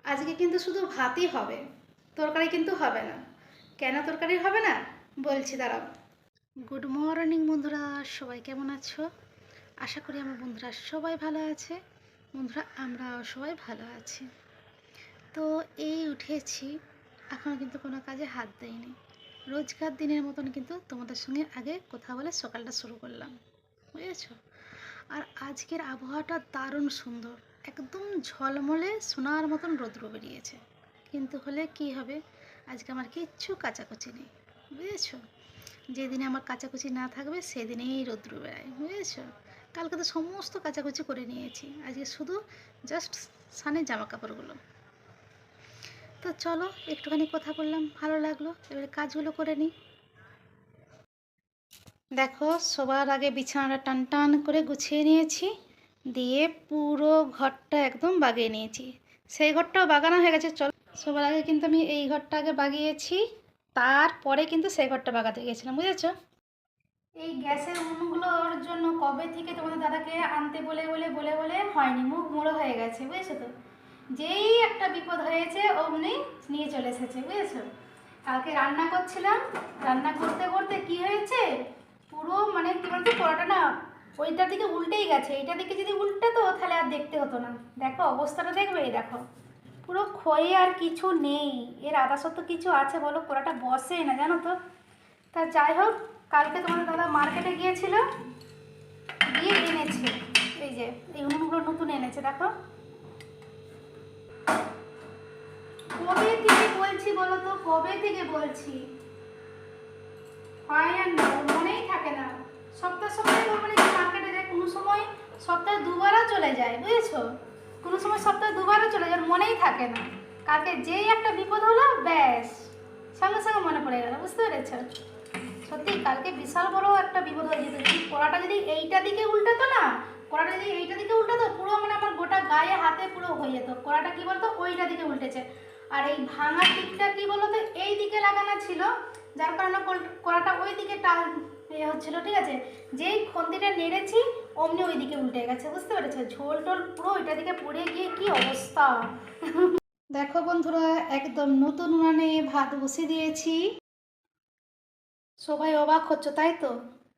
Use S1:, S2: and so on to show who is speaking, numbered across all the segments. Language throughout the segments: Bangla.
S1: আজকে কিন্তু শুধু ভাতই হবে, তরকারি কিন্তু হবে না। কেন তরকারি হবে না বলছি, দাঁড়াও। গুড মর্নিং বন্ধুরা, সবাই কেমন আছো? আশা করি আমার বন্ধুরা সবাই ভালো আছে। বন্ধুরা, আমরাও সবাই ভালো আছি। তো এই উঠেছি, এখনও কিন্তু কোনো কাজে হাত দেয়নি। রোজকার দিনের মতন কিন্তু তোমাদের সঙ্গে আগে কথা বলে সকালটা শুরু করলাম, বুঝেছ? আর আজকের আবহাওয়াটা দারুণ সুন্দর, একদম ঝলমলে সোনার মতন রৌদ্র বেরিয়েছে। কিন্তু হলে কি হবে, আজকে আমার কিচ্ছু কাচাকুচি নেই, বুঝেছো? যেদিনে আমার কাচাকুচি না থাকবে সেদিনেই রৌদ্র বেড়ায়, বুঝেছো? কালকে তো সমস্ত কাচাকুচি করে নিয়েছি, আজকে শুধু জাস্ট সানের জামা কাপড়গুলো। তো চলো একটুখানি কথা বললাম, ভালো লাগলো, এবারে কাজগুলো করে নিই। দেখো, সবার আগে বিছানাটা টান টান করে গুছিয়ে নিয়েছি, দিয়ে পুরো ঘরটা একদম বাগিয়ে নিয়েছি। সেই ঘরটাও বাগানো হয়ে গেছে। চলো, সবার আগে কিন্তু আমি এই ঘরটা আগে বাগিয়েছি, তারপরে কিন্তু সেই ঘরটা বাগাতে গিয়েছিলাম, বুঝেছো? এই গ্যাসের উনুনগুলোর জন্য কবে থেকে তোমাদের দাদাকে আনতে বলে বলে বলে বলে হয়নি, মুখ মোড়ো হয়ে গেছে, বুঝেছো তো? যেই একটা বিপদ হয়েছে অমনি নিয়ে চলে এসেছে, বুঝেছো? কালকে রান্না করছিলাম, রান্না করতে করতে কি হয়েছে, পুরো মানে কি বলতো, কড়াটা না ওইটার দিকে উল্টেই গেছে। এইটার দিকে যদি উল্টাতো তাহলে আর দেখতে হতো না। দেখো অবস্থাটা, দেখবে এই দেখো, পুরো ক্ষয়ে আর কিছু নেই। এর আদা সত্য কিছু আছে বলো, কড়াটা বসেই না, জানো তো? তা যাই হোক, কালকে তোমাদের দাদা মার্কেটে গিয়েছিল, গিয়ে এনেছে এই যে এই উনুনগুলো নতুন এনেছে, দেখো। কবে থেকে বলছি বলো তো, কবে থেকে বলছি, হয় আর না, ওর মনেই থাকে না। সপ্তাহে সপ্তাহে ওর মানে মার্কেটে যায়, কোনো সময় সপ্তাহে দুবারও চলে যায়, বুঝেছো? কোনো সময় সপ্তাহে দুবারও চলে যায়, ওর মনেই থাকে না। কালকে যেই একটা বিপদ হলো, ব্যাস সঙ্গে সঙ্গে মনে পড়ে গেল, বুঝতে পেরেছো? সত্যি কালকে বিশাল বড় একটা বিপদ হয়ে যেত। যদি কড়াটা যদি এইটা দিকে উল্টাতো না, কড়াটা যদি এইটা দিকে উল্টাতো, পুরো মানে আমার গোটা গায়ে হাতে পুরো হয়ে যেত। কড়াটা কি বলতো, ওইটা দিকে উল্টেছে। আর এই ভাঙার দিকটা কি বলতো, এই দিকে লাগানো ছিল, যার কারণে কড়াটা ওই দিকে টাল হচ্ছিল, ঠিক আছে? যেই খন্তিটা নেড়েছি অমনি ওই দিকে উল্টে গেছে, বুঝতে পেরেছো? ঝোল টোল পুরো ওইটা দিকে পড়ে গিয়ে কি অবস্থা। দেখো বন্ধুরা, একদম নতুন উনানে ভাত বসিয়ে দিয়েছি। সবাই অবাক হচ্ছে তাই তো,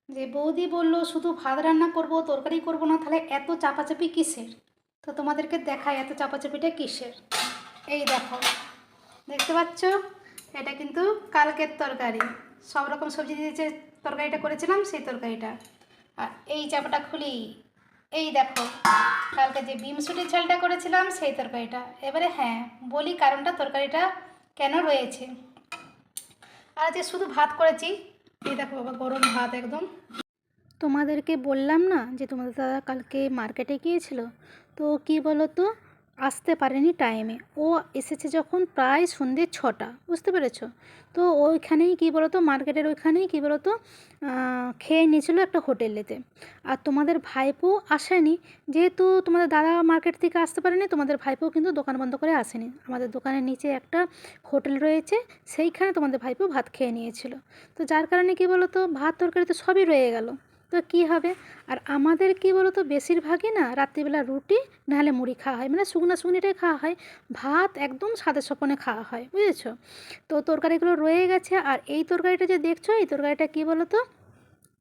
S1: যে বৌদি বললো শুধু ভাত রান্না করব, তরকারি করব না, তাহলে এত চাপাচাপি কিসের? তো তোমাদেরকে দেখাই এত চাপাচাপিটা কিসের। এই দেখো, দেখতে পাচ্ছ, এটা কিন্তু কালকের তরকারি। সব রকম সবজি দিয়ে যে তরকারিটা করেছিলাম সেই তরকারিটা। আর এই চাপাটা খুলি, এই দেখো, কালকে যে বিমসুটির ঝালটা করেছিলাম সেই তরকারিটা। এবারে হ্যাঁ, বলি কারণটা তরকারিটা কেন রয়েছে। আর আজকে শুধু ভাত করেছি। এই দেখো বাবা, গরম ভাত একদম। তোমাদেরকে বললাম না যে তোমাদের দাদা কালকে মার্কেটে গিয়েছিল, তো কি বলো তো, আসতে পারেনি টাইমে। ও এসেছে যখন প্রায় সন্ধ্যে 6টা, বুঝতে পেরেছো? তো ওইখানেই কি বলো তো, মার্কেটের ওইখানেই কি বলো তো, খেয়ে নিয়েছিল একটা হোটেলেতে। আর তোমাদের ভাইপো আসেনি, যেহেতু তোমাদের দাদা মার্কেট থেকে আসতে পারেনি, তোমাদের ভাইপো কিন্তু দোকান বন্ধ করে আসেনি। আমাদের দোকানের নিচে একটা হোটেল রয়েছে, সেইখানে তোমাদের ভাইপো ভাত খেয়ে নিয়েছিল। তো যার কারণে কি বলো তো, ভাত তরকারি তো সবই রয়ে গেল। তো কী হবে? আর আমাদের কি বলো তো, বেশিরভাগই না রাত্রিবেলা রুটি নাহলে মুড়ি খাওয়া হয়, মানে শুকনা শুকনিটাই খাওয়া হয়। ভাত একদম সাদে সপনে খাওয়া হয়, বুঝেছো? তো তরকারিগুলো রয়ে গেছে। আর এই তরকারিটা যে দেখছো, এই তরকারিটা কী বলো তো,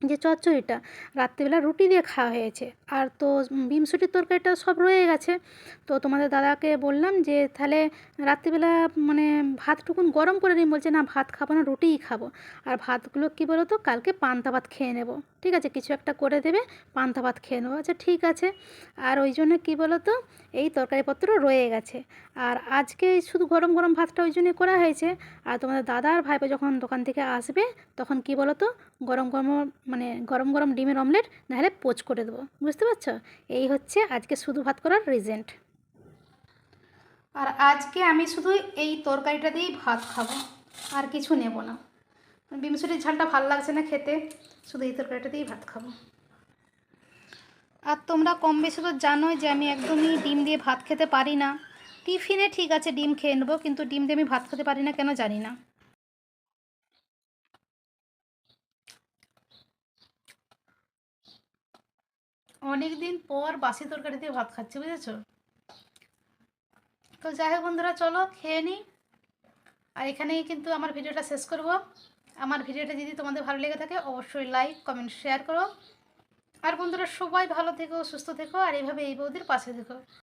S1: যে চচ্চড়িটা রাত্রিবেলা রুটি দিয়ে খাওয়া হয়েছে। আর তো বিমসুটির তরকারিটা সব রয়ে গেছে। তো তোমাদের দাদাকে বললাম যে তাহলে রাত্রিবেলা মানে ভাতটুকুন গরম করে নিই, বলছে না ভাত খাবো না, রুটিই খাবো। আর ভাতগুলো কী বলো তো, কালকে পান্তা ভাত খেয়ে নেব, ঠিক আছে? কিছু একটা করে দেবে, পান্তা ভাত খেয়ে নেবো। আচ্ছা ঠিক আছে। আর ওই জন্য কী বলো তো, এই তরকারিপত্র রয়ে গেছে। আর আজকে শুধু গরম গরম ভাতটা ওই জন্যই করা হয়েছে। আর তোমাদের দাদা আর ভাইপো যখন দোকান থেকে আসবে, তখন কি বলো তো, গরম গরম মানে গরম গরম ডিমের অমলেট নাহলে পোচ করে দেবো, বুঝতে পারছো? এই হচ্ছে আজকে শুধু ভাত করার রিজেন্ট। আর আজকে আমি শুধু এই তরকারিটা দিয়েই ভাত খাবো, আর কিছু নেব না। বিমসুটির ঝালটা ভাল লাগছে না খেতে, শুধু এই তরকারিটা দিয়েই ভাত খাবো। আর তোমরা কম বেশি তো জানোই যে আমি একদমই ডিম দিয়ে ভাত খেতে পারি না। টিফিনে ঠিক আছে ডিম খেয়ে নেবো, কিন্তু ডিম দিয়ে আমি ভাত খেতে পারি না, কেন জানি না। অনেক দিন পর বাসি তরকারি দিয়ে ভাত খাচ্ছি, বুঝেছো? তো যাই হোক বন্ধুরা, চলো খেয়ে নিই। আর এখানেই কিন্তু আমার ভিডিওটা শেষ করব। আমার ভিডিওটা যদি তোমাদের ভালো লেগে থাকে অবশ্যই লাইক কমেন্ট শেয়ার করো। আর বন্ধুরা সবাই ভালো থেকো, সুস্থ থেকো, আর এইভাবে এই বৌদির পাশে থেকো।